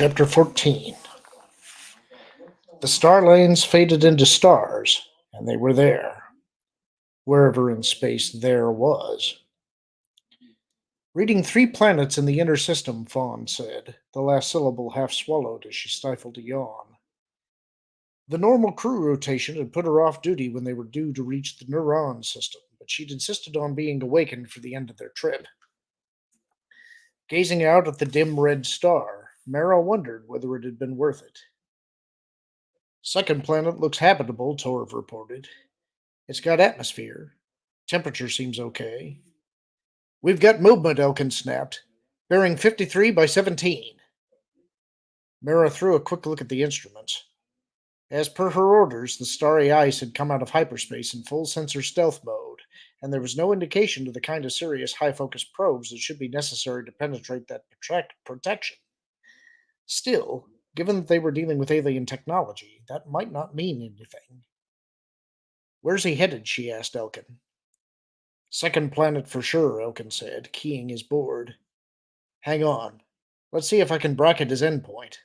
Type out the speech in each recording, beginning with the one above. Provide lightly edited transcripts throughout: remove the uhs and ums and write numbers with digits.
Chapter 14. The star lanes faded into stars, and they were there, wherever in space there was. Reading 3 planets in the inner system, Fawn said, the last syllable half swallowed as she stifled a yawn. The normal crew rotation had put her off duty when they were due to reach the Neuron system, but she'd insisted on being awakened for the end of their trip. Gazing out at the dim red star, Mara wondered whether it had been worth it. Second planet looks habitable, Torv reported. It's got atmosphere. Temperature seems okay. We've got movement, Elkin snapped. Bearing 53 by 17. Mara threw a quick look at the instruments. As per her orders, the starry ice had come out of hyperspace in full sensor stealth mode, and there was no indication of the kind of serious high-focus probes that should be necessary to penetrate that protection. Still, given that they were dealing with alien technology, that might not mean anything. Where's he headed? She asked Elkin. Second planet for sure, Elkin said, keying his board. Hang on. Let's see if I can bracket his endpoint.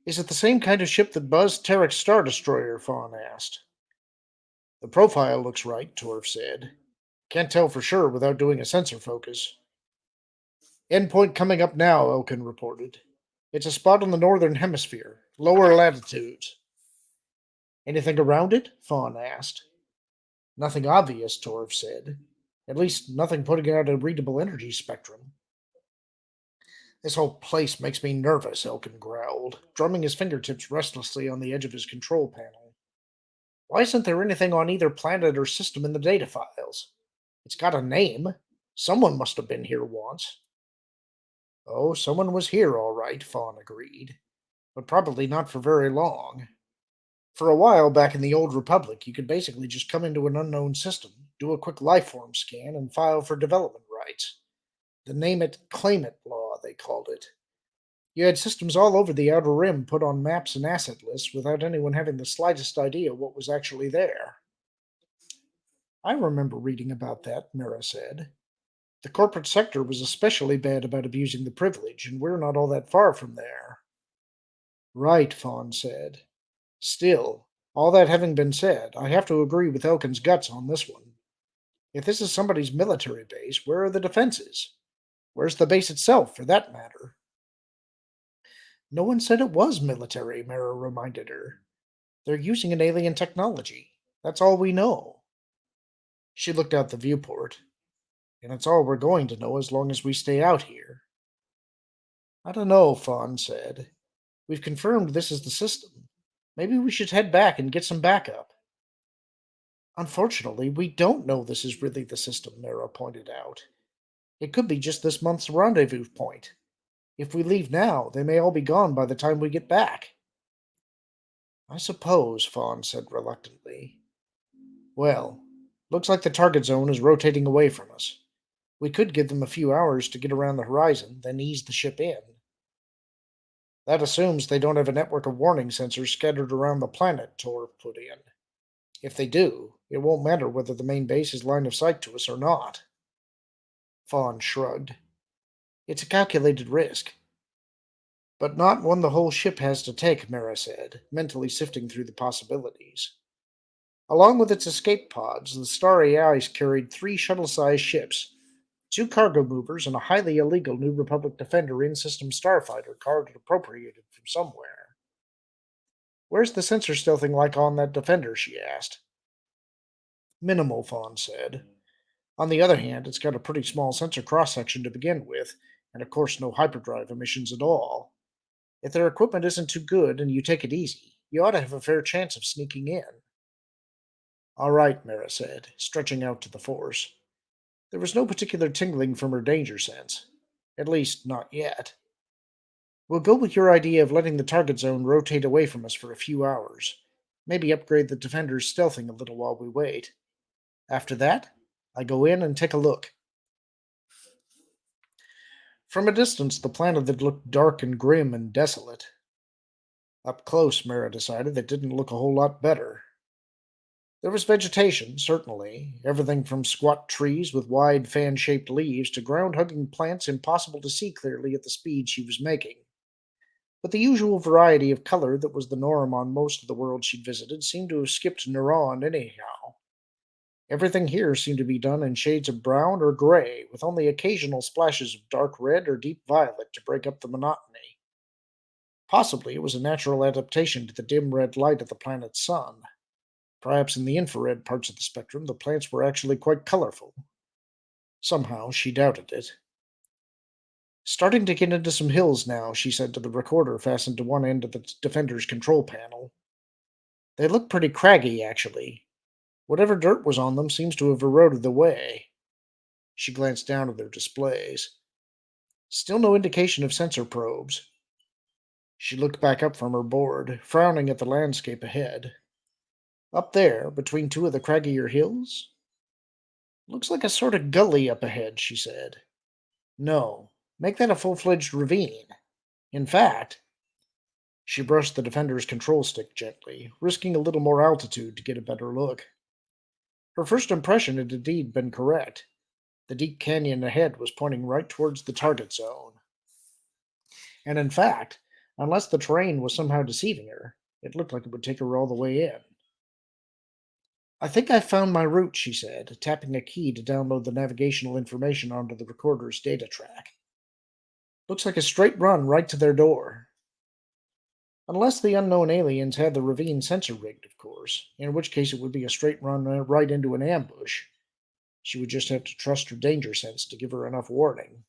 Is it the same kind of ship that buzzed Tarek's Star Destroyer? Fawn asked. The profile looks right, Torv said. Can't tell for sure without doing a sensor focus. Endpoint coming up now, Elkin reported. It's a spot on the northern hemisphere, lower latitudes. Anything around it? Fawn asked. Nothing obvious, Torv said. At least nothing putting out a readable energy spectrum. This whole place makes me nervous, Elkin growled, drumming his fingertips restlessly on the edge of his control panel. Why isn't there anything on either planet or system in the data files? It's got a name. Someone must have been here once. Oh, someone was here, all right, Fawn agreed. But probably not for very long. For a while back in the Old Republic, you could basically just come into an unknown system, do a quick lifeform scan, and file for development rights. The name it, claim it law, they called it. You had systems all over the Outer Rim put on maps and asset lists without anyone having the slightest idea what was actually there. I remember reading about that, Mara said. The corporate sector was especially bad about abusing the privilege, and we're not all that far from there. Right, Fawn said. Still, all that having been said, I have to agree with Elkin's guts on this one. If this is somebody's military base, where are the defenses? Where's the base itself, for that matter? No one said it was military, Mara reminded her. They're using an alien technology. That's all we know. She looked out the viewport. And it's all we're going to know as long as we stay out here. I don't know, Fawn said. We've confirmed this is the system. Maybe we should head back and get some backup. Unfortunately, we don't know this is really the system, Mara pointed out. It could be just this month's rendezvous point. If we leave now, they may all be gone by the time we get back. I suppose, Fawn said reluctantly. Well, looks like the target zone is rotating away from us. We could give them a few hours to get around the horizon, then ease the ship in. That assumes they don't have a network of warning sensors scattered around the planet, Torv put in. If they do, it won't matter whether the main base is line of sight to us or not. Fawn shrugged. It's a calculated risk. But not one the whole ship has to take, Mara said, mentally sifting through the possibilities. Along with its escape pods, the Starry Ice carried 3 shuttle-sized ships, 2 cargo movers, and a highly illegal New Republic Defender in-system starfighter carved and appropriated from somewhere. Where's the sensor stealthing like on that Defender? She asked. Minimal, Fawn said. On the other hand, it's got a pretty small sensor cross-section to begin with, and of course no hyperdrive emissions at all. If their equipment isn't too good and you take it easy, you ought to have a fair chance of sneaking in. All right, Mara said, stretching out to the Force. There was no particular tingling from her danger sense. At least, not yet. We'll go with your idea of letting the target zone rotate away from us for a few hours. Maybe upgrade the Defender's stealthing a little while we wait. After that, I go in and take a look. From a distance, the planet had looked dark and grim and desolate. Up close, Mara decided, that didn't look a whole lot better. There was vegetation, certainly, everything from squat trees with wide fan-shaped leaves to ground-hugging plants impossible to see clearly at the speed she was making. But the usual variety of color that was the norm on most of the world she'd visited seemed to have skipped Neuron anyhow. Everything here seemed to be done in shades of brown or gray, with only occasional splashes of dark red or deep violet to break up the monotony. Possibly it was a natural adaptation to the dim red light of the planet's sun. Perhaps in the infrared parts of the spectrum, the plants were actually quite colorful. Somehow, she doubted it. Starting to get into some hills now, she said to the recorder fastened to one end of the Defender's control panel. They look pretty craggy, actually. Whatever dirt was on them seems to have eroded away. She glanced down at their displays. Still no indication of sensor probes. She looked back up from her board, frowning at the landscape ahead. Up there, between two of the craggier hills? Looks like a sort of gully up ahead, she said. No, make that a full-fledged ravine. In fact, she brushed the Defender's control stick gently, risking a little more altitude to get a better look. Her first impression had indeed been correct. The deep canyon ahead was pointing right towards the target zone. And in fact, unless the terrain was somehow deceiving her, it looked like it would take her all the way in. I think I've found my route, she said, tapping a key to download the navigational information onto the recorder's data track. Looks like a straight run right to their door. Unless the unknown aliens had the ravine sensor rigged, of course, in which case it would be a straight run right into an ambush. She would just have to trust her danger sense to give her enough warning.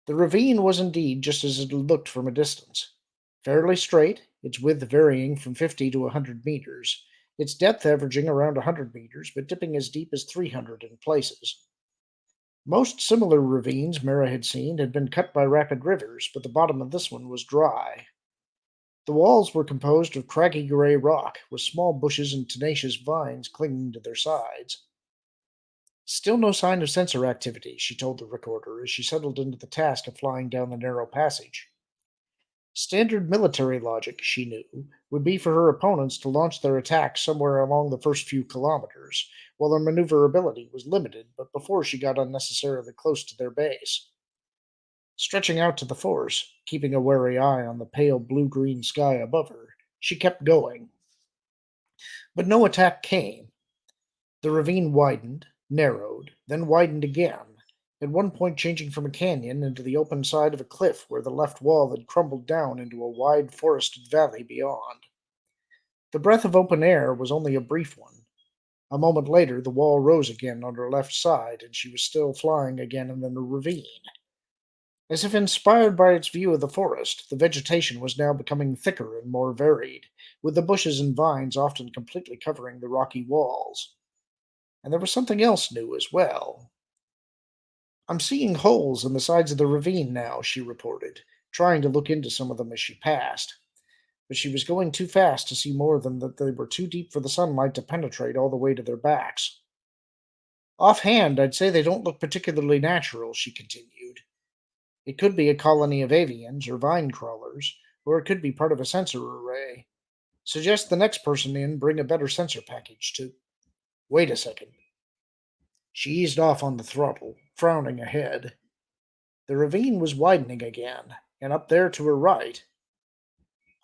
The ravine was indeed just as it had looked from a distance. Fairly straight, its width varying from 50 to 100 meters, its depth averaging around 100 meters, but dipping as deep as 300 in places. Most similar ravines Mara had seen had been cut by rapid rivers, but the bottom of this one was dry. The walls were composed of craggy gray rock, with small bushes and tenacious vines clinging to their sides. Still no sign of sensor activity, she told the recorder as she settled into the task of flying down the narrow passage. Standard military logic, she knew, would be for her opponents to launch their attacks somewhere along the first few kilometers, while their maneuverability was limited, but before she got unnecessarily close to their base. Stretching out to the force, keeping a wary eye on the pale blue-green sky above her, she kept going. But no attack came. The ravine widened, narrowed, then widened again, at one point changing from a canyon into the open side of a cliff where the left wall had crumbled down into a wide forested valley beyond. The breath of open air was only a brief one. A moment later, the wall rose again on her left side, and she was still flying again in the ravine. As if inspired by its view of the forest, the vegetation was now becoming thicker and more varied, with the bushes and vines often completely covering the rocky walls. And there was something else new as well. I'm seeing holes in the sides of the ravine now, she reported, trying to look into some of them as she passed. But she was going too fast to see more than that they were too deep for the sunlight to penetrate all the way to their backs. Offhand, I'd say they don't look particularly natural, she continued. It could be a colony of avians or vine crawlers, or it could be part of a sensor array. Suggest the next person in bring a better sensor package too. Wait a second. She eased off on the throttle, frowning ahead. The ravine was widening again, and up there to her right.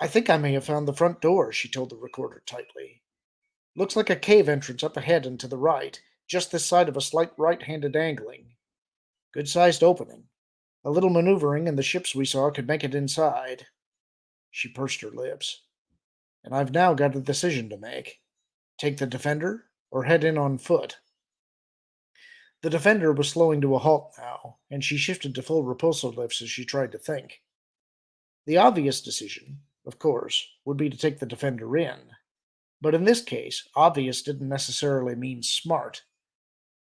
I think I may have found the front door, she told the recorder tightly. Looks like a cave entrance up ahead and to the right, just this side of a slight right-handed angling. Good-sized opening. A little maneuvering and the ships we saw could make it inside. She pursed her lips. And I've now got a decision to make. Take the Defender, or head in on foot. The Defender was slowing to a halt now, and she shifted to full repulsor lifts as she tried to think. The obvious decision, of course, would be to take the Defender in. But in this case, obvious didn't necessarily mean smart.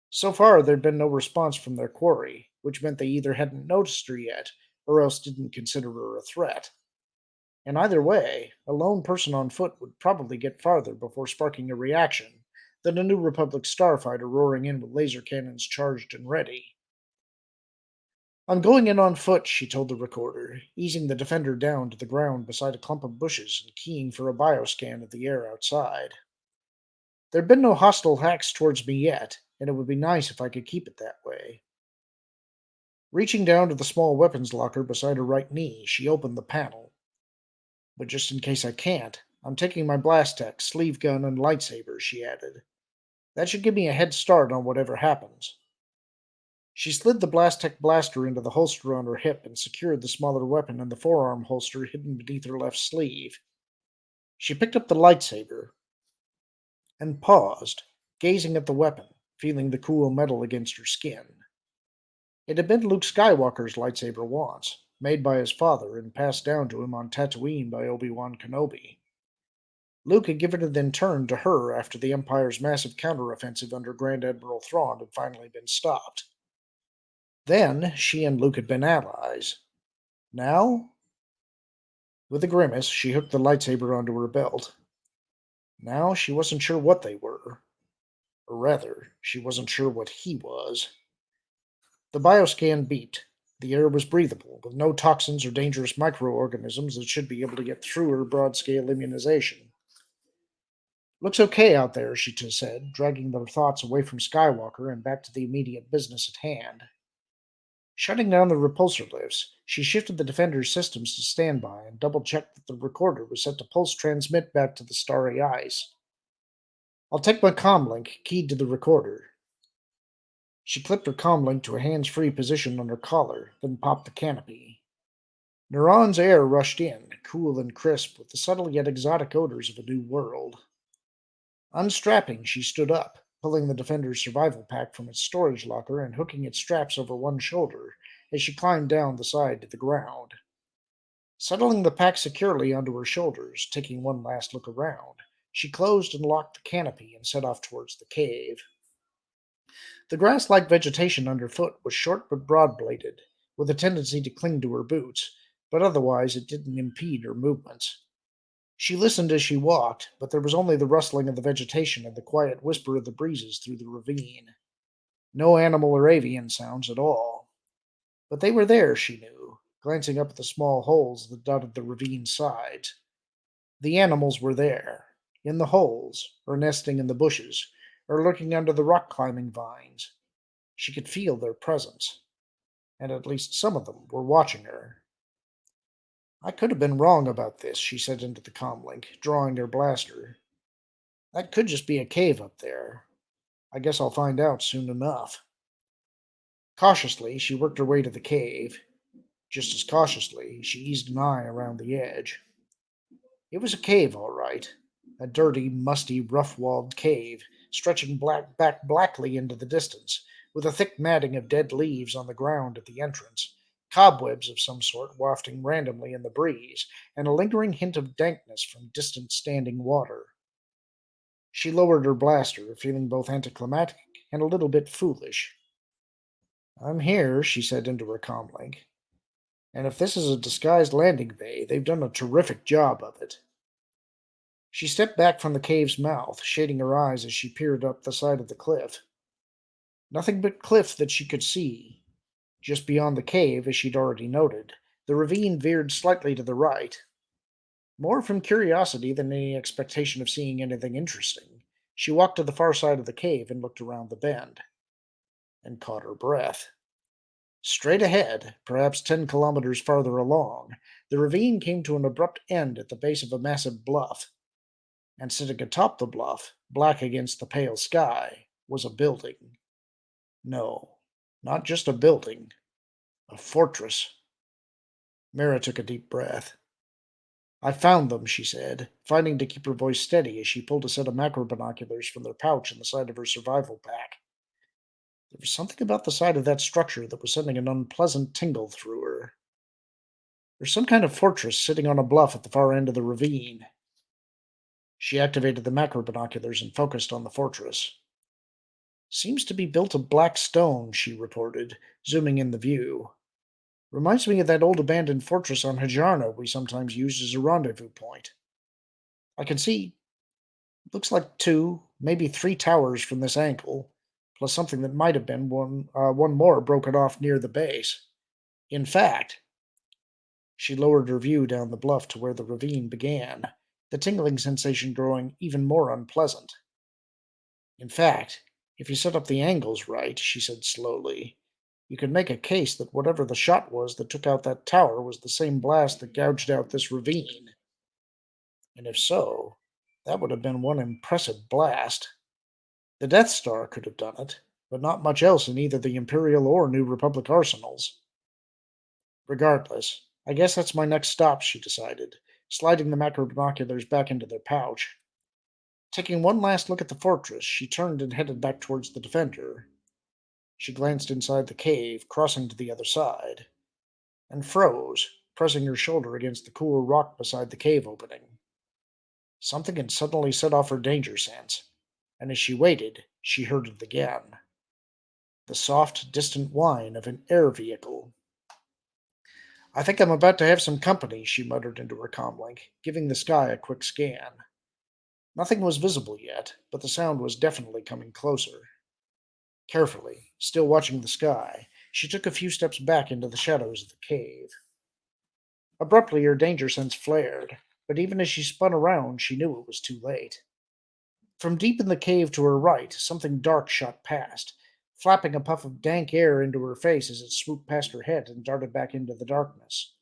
So far, there'd been no response from their quarry, which meant they either hadn't noticed her yet, or else didn't consider her a threat. And either way, a lone person on foot would probably get farther before sparking a reaction than a New Republic starfighter roaring in with laser cannons charged and ready. I'm going in on foot, she told the recorder, easing the Defender down to the ground beside a clump of bushes and keying for a bioscan of the air outside. There'd been no hostile hacks towards me yet, and it would be nice if I could keep it that way. Reaching down to the small weapons locker beside her right knee, she opened the panel. But just in case I can't, I'm taking my blast tech, sleeve gun, and lightsaber, she added. That should give me a head start on whatever happens. She slid the blast tech blaster into the holster on her hip and secured the smaller weapon in the forearm holster hidden beneath her left sleeve. She picked up the lightsaber and paused, gazing at the weapon, feeling the cool metal against her skin. It had been Luke Skywalker's lightsaber once, made by his father and passed down to him on Tatooine by Obi-Wan Kenobi. Luke had given it in turn to her after the Empire's massive counteroffensive under Grand Admiral Thrawn had finally been stopped. Then she and Luke had been allies. Now, with a grimace, she hooked the lightsaber onto her belt. Now she wasn't sure what they were. Or rather, she wasn't sure what he was. The bioscan beeped. The air was breathable, with no toxins or dangerous microorganisms that should be able to get through her broad-scale immunization. Looks okay out there, she said, dragging their thoughts away from Skywalker and back to the immediate business at hand. Shutting down the repulsor lifts, she shifted the Defender's systems to standby and double-checked that the recorder was set to pulse transmit back to the starry ice. I'll take my comlink keyed to the recorder. She clipped her comlink to a hands-free position on her collar, then popped the canopy. Neuron's air rushed in, cool and crisp, with the subtle yet exotic odors of a new world. Unstrapping, she stood up, pulling the Defender's survival pack from its storage locker and hooking its straps over one shoulder as she climbed down the side to the ground. Settling the pack securely onto her shoulders, taking one last look around, she closed and locked the canopy and set off towards the cave. The grass-like vegetation underfoot was short but broad-bladed, with a tendency to cling to her boots, but otherwise it didn't impede her movements. She listened as she walked, but there was only the rustling of the vegetation and the quiet whisper of the breezes through the ravine. No animal or avian sounds at all. But they were there, she knew, glancing up at the small holes that dotted the ravine's sides. The animals were there, in the holes, or nesting in the bushes, or lurking under the rock-climbing vines. She could feel their presence, and at least some of them were watching her. I could have been wrong about this, she said into the comlink, drawing her blaster. That could just be a cave up there. I guess I'll find out soon enough. Cautiously, she worked her way to the cave. Just as cautiously, she eased an eye around the edge. It was a cave, all right. A dirty, musty, rough-walled cave, stretching back blackly into the distance, with a thick matting of dead leaves on the ground at the entrance, cobwebs of some sort wafting randomly in the breeze, and a lingering hint of dankness from distant standing water. She lowered her blaster, feeling both anticlimactic and a little bit foolish. I'm here, she said into her comlink. And if this is a disguised landing bay, they've done a terrific job of it. She stepped back from the cave's mouth, shading her eyes as she peered up the side of the cliff. Nothing but cliff that she could see. Just beyond the cave, as she'd already noted, the ravine veered slightly to the right. More from curiosity than any expectation of seeing anything interesting, she walked to the far side of the cave and looked around the bend, and caught her breath. Straight ahead, perhaps 10 kilometers farther along, the ravine came to an abrupt end at the base of a massive bluff, and sitting atop the bluff, black against the pale sky, was a building. No, not just a building, a fortress. Mara took a deep breath. I found them, she said, fighting to keep her voice steady as she pulled a set of macro binoculars from their pouch in the side of her survival pack. There was something about the side of that structure that was sending an unpleasant tingle through her. There's some kind of fortress sitting on a bluff at the far end of the ravine. She activated the macro binoculars and focused on the fortress. Seems to be built of black stone, she reported, zooming in the view. Reminds me of that old abandoned fortress on Hajarna we sometimes used as a rendezvous point. I can see, looks like 2, maybe 3 towers from this angle, plus something that might have been one more broken off near the base. In fact, she lowered her view down the bluff to where the ravine began, the tingling sensation growing even more unpleasant. In fact, if you set up the angles right, she said slowly, You could make a case that whatever the shot was that took out that tower was the same blast that gouged out this ravine. And if so, that would have been one impressive blast. The Death Star could have done it, but not much else in either the Imperial or New Republic arsenals. Regardless, I guess that's my next stop, she decided, sliding the macro binoculars back into their pouch. Taking one last look at the fortress, she turned and headed back towards the Defender. She glanced inside the cave, crossing to the other side, and froze, pressing her shoulder against the cool rock beside the cave opening. Something had suddenly set off her danger sense, and as she waited, she heard it again. The soft, distant whine of an air vehicle. I think I'm about to have some company, she muttered into her comlink, giving the sky a quick scan. Nothing was visible yet, but the sound was definitely coming closer. Carefully, still watching the sky, she took a few steps back into the shadows of the cave. Abruptly, her danger sense flared, but even as she spun around, she knew it was too late. From deep in the cave to her right, something dark shot past, flapping a puff of dank air into her face as it swooped past her head and darted back into the darkness.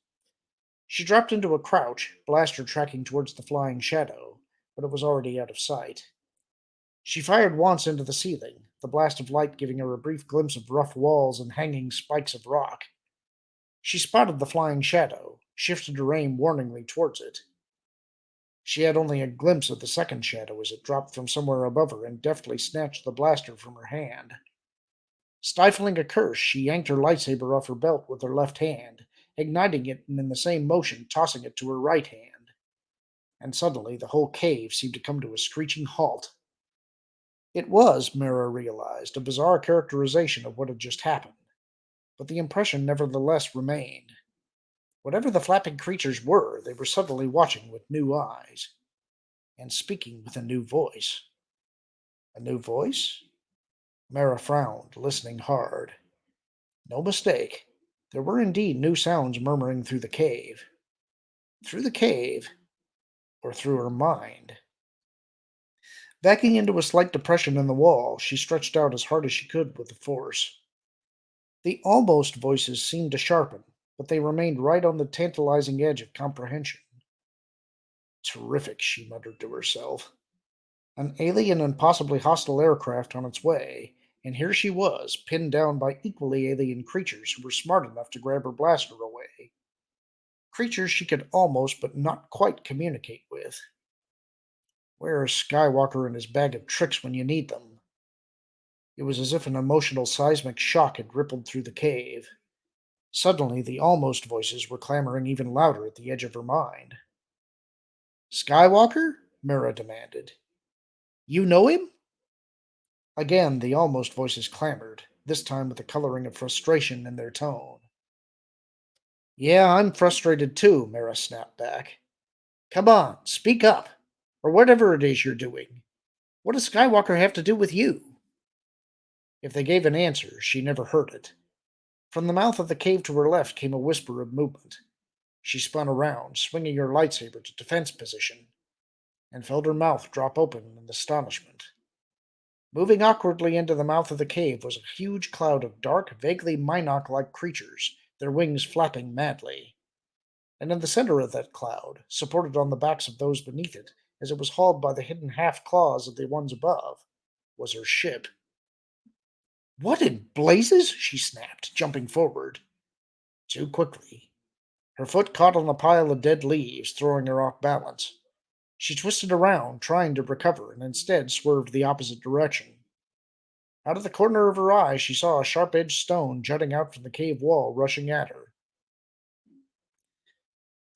She dropped into a crouch, blaster tracking towards the flying shadow, but it was already out of sight. She fired once into the ceiling, the blast of light giving her a brief glimpse of rough walls and hanging spikes of rock. She spotted the flying shadow, shifted her aim warningly towards it. She had only a glimpse of the second shadow as it dropped from somewhere above her and deftly snatched the blaster from her hand. Stifling a curse, she yanked her lightsaber off her belt with her left hand, igniting it and in the same motion tossing it to her right hand. And suddenly the whole cave seemed to come to a screeching halt. It was, Mara realized, a bizarre characterization of what had just happened, but the impression nevertheless remained. Whatever the flapping creatures were, they were suddenly watching with new eyes, and speaking with a new voice. A new voice? Mara frowned, listening hard. No mistake. There were indeed new sounds murmuring through the cave. Through the cave, or through her mind. Backing into a slight depression in the wall, she stretched out as hard as she could with the force. The almost voices seemed to sharpen, but they remained right on the tantalizing edge of comprehension. Terrific, she muttered to herself. An alien and possibly hostile aircraft on its way, and here she was, pinned down by equally alien creatures who were smart enough to grab her blaster away. Creatures she could almost but not quite communicate with. Where is Skywalker and his bag of tricks when you need them? It was as if an emotional seismic shock had rippled through the cave. Suddenly, the almost voices were clamoring even louder at the edge of her mind. Skywalker? Mira demanded. You know him? Again, the almost voices clamored, this time with a coloring of frustration in their tone. Yeah, I'm frustrated too, Mira snapped back. Come on, speak up. Or whatever it is you're doing. What does Skywalker have to do with you? If they gave an answer, she never heard it. From the mouth of the cave to her left came a whisper of movement. She spun around, swinging her lightsaber to defense position, and felt her mouth drop open in astonishment. Moving awkwardly into the mouth of the cave was a huge cloud of dark, vaguely Minoc like creatures, their wings flapping madly. And in the center of that cloud, supported on the backs of those beneath it, as it was hauled by the hidden half claws of the ones above, was her ship. What in blazes? She snapped, jumping forward. Too quickly. Her foot caught on a pile of dead leaves, throwing her off balance. She twisted around, trying to recover, and instead swerved the opposite direction. Out of the corner of her eye, she saw a sharp edged stone jutting out from the cave wall, rushing at her.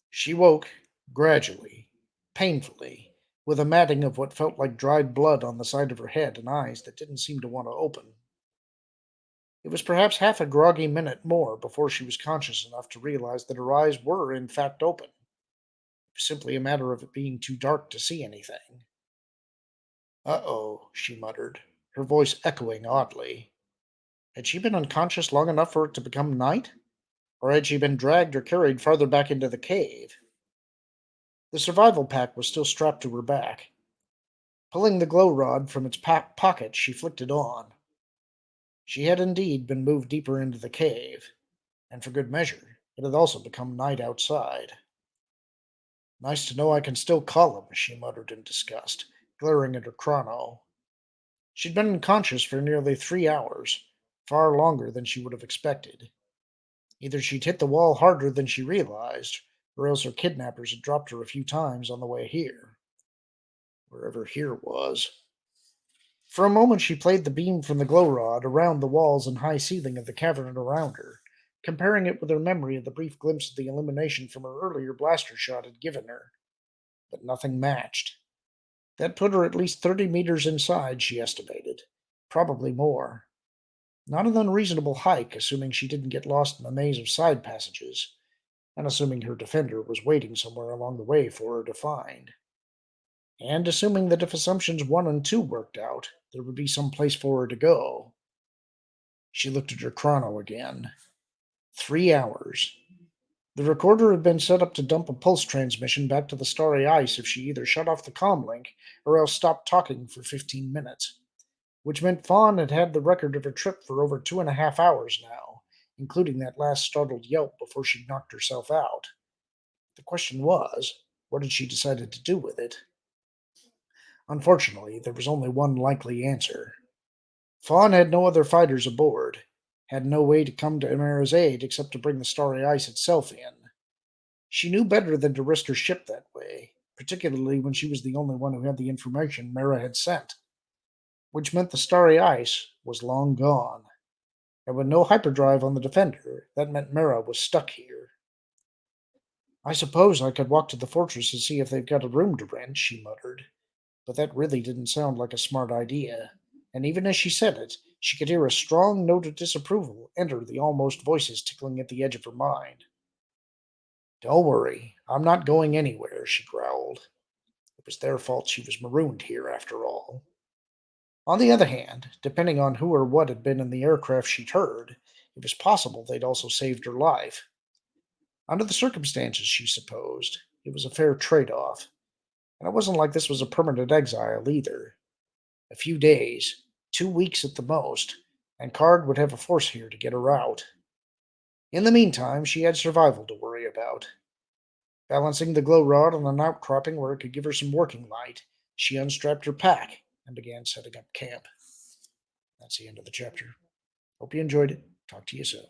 She woke, gradually, painfully, with a matting of what felt like dried blood on the side of her head and eyes that didn't seem to want to open. It was perhaps half a groggy minute more before she was conscious enough to realize that her eyes were in fact open. It was simply a matter of it being too dark to see anything. Uh-oh, she muttered, her voice echoing oddly. Had she been unconscious long enough for it to become night? Or had she been dragged or carried farther back into the cave? The survival pack was still strapped to her back. Pulling the glow rod from its pocket, she flicked it on. She had indeed been moved deeper into the cave, and for good measure. It had also become night outside. Nice to know I can still call him, she muttered in disgust, glaring at her chrono. She'd been unconscious for nearly 3 hours, far longer than she would have expected. Either she'd hit the wall harder than she realized, or else her kidnappers had dropped her a few times on the way here, wherever here was. For a moment she played the beam from the glow rod around the walls and high ceiling of the cavern around her, comparing it with her memory of the brief glimpse of the illumination from her earlier blaster shot had given her. But nothing matched. That put her at least 30 meters inside, she estimated. Probably more. Not an unreasonable hike, assuming she didn't get lost in a maze of side passages, and assuming her defender was waiting somewhere along the way for her to find. And assuming that if assumptions 1 and 2 worked out, there would be some place for her to go. She looked at her chrono again. 3 hours. The recorder had been set up to dump a pulse transmission back to the starry ice if she either shut off the comm link or else stopped talking for 15 minutes, which meant Fawn had had the record of her trip for over 2.5 hours now, including that last startled yelp before she knocked herself out. The question was, what had she decided to do with it? Unfortunately, there was only one likely answer. Fawn had no other fighters aboard, had no way to come to Amara's aid except to bring the starry ice itself in. She knew better than to risk her ship that way, particularly when she was the only one who had the information Mara had sent, which meant the starry ice was long gone. And with no hyperdrive on the Defender, that meant Mara was stuck here. I suppose I could walk to the fortress and see if they've got a room to rent, she muttered, but that really didn't sound like a smart idea. And even as she said it, she could hear a strong note of disapproval enter the almost voices tickling at the edge of her mind. Don't worry, I'm not going anywhere, she growled. It was their fault she was marooned here, after all. On the other hand, depending on who or what had been in the aircraft she'd heard, it was possible they'd also saved her life. Under the circumstances, she supposed, it was a fair trade off. And it wasn't like this was a permanent exile either. A few days, 2 weeks at the most, and Card would have a force here to get her out. In the meantime, she had survival to worry about. Balancing the glow rod on an outcropping where it could give her some working light, she unstrapped her pack and began setting up camp. That's the end of the chapter. Hope you enjoyed it. Talk to you soon.